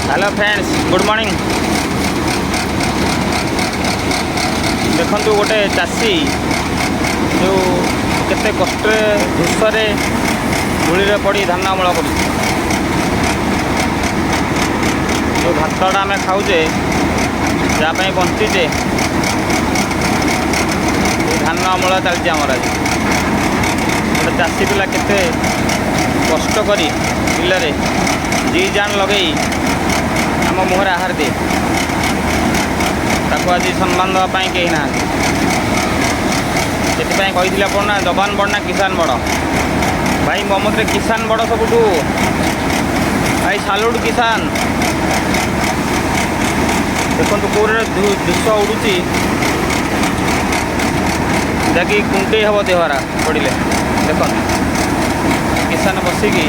Hello friends good morning. देखु गोटे चाषी जो केते कष्ट धूसरे धूली पड़ी धान अमल कर जो भातटा आम खाऊे जहाँ बंचीचे धान अमल चलती आमर आज गोटे चाषी पिला केते कष्ट करी बिलरे जी जान लगे आम मुहर आहार दिए ताको आज सम्मान देवाई कहीं ना से कही पड़ना जवान बड़ ना किसान बड़ भाई मो मत किसान बड़ सबुठ भाई सालुट किसान। देखो कौन दृश्य उड़ूची जहाँकि कुंटे हम देहरा पड़े देख किसान बसिकी